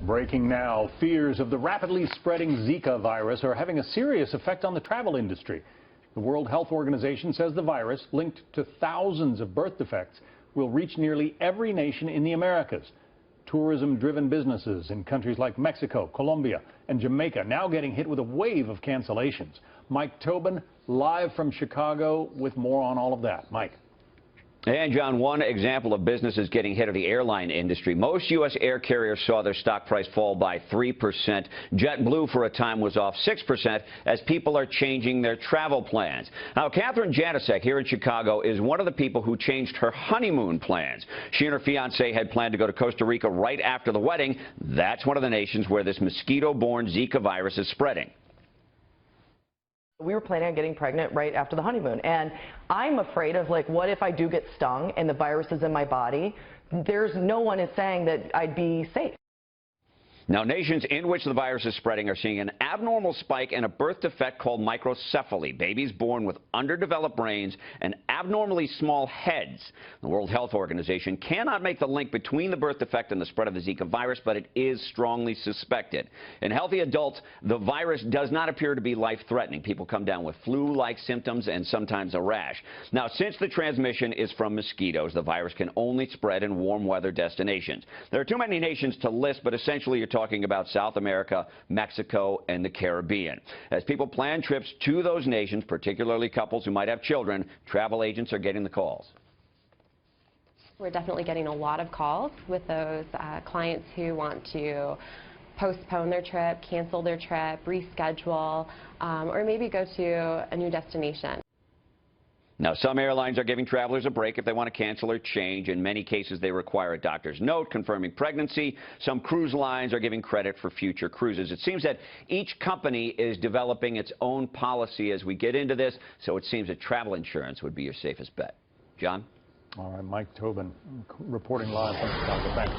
Breaking now, fears of the rapidly spreading Zika virus are having a serious effect on the travel industry. The World Health Organization says the virus, linked to thousands of birth defects, will reach nearly every nation in the Americas. Tourism-driven businesses in countries like Mexico, Colombia, and Jamaica now getting hit with a wave of cancellations. Mike Tobin, live from Chicago, with more on all of that. Mike. And, John, one example of businesses getting hit are the airline industry. Most U.S. air carriers saw their stock price fall by 3%. JetBlue, for a time, was off 6% as people are changing their travel plans. Now, Catherine Janasek here in Chicago is one of the people who changed her honeymoon plans. She and her fiancé had planned to go to Costa Rica right after the wedding. That's one of the nations where this mosquito-borne Zika virus is spreading. We were planning on getting pregnant right after the honeymoon, and I'm afraid of, like, what if I do get stung and the virus is in my body? There's no one is saying that I'd be safe. Now, nations in which the virus is spreading are seeing an abnormal spike in a birth defect called microcephaly, babies born with underdeveloped brains and abnormally small heads. The World Health Organization cannot make the link between the birth defect and the spread of the Zika virus, but it is strongly suspected. In healthy adults, the virus does not appear to be life-threatening. People come down with flu-like symptoms and sometimes a rash. Now, since the transmission is from mosquitoes, the virus can only spread in warm weather destinations. There are too many nations to list, but essentially you're talking about South America, Mexico, and the Caribbean. As people plan trips to those nations, particularly couples who might have children, travel agents are getting the calls. We're definitely getting a lot of calls with those clients who want to postpone their trip, cancel their trip, reschedule, or maybe go to a new destination. Now, some airlines are giving travelers a break if they want to cancel or change. In many cases, they require a doctor's note confirming pregnancy. Some cruise lines are giving credit for future cruises. It seems that each company is developing its own policy as we get into this, so it seems that travel insurance would be your safest bet. John? All right, Mike Tobin reporting live from Chicago. Thanks.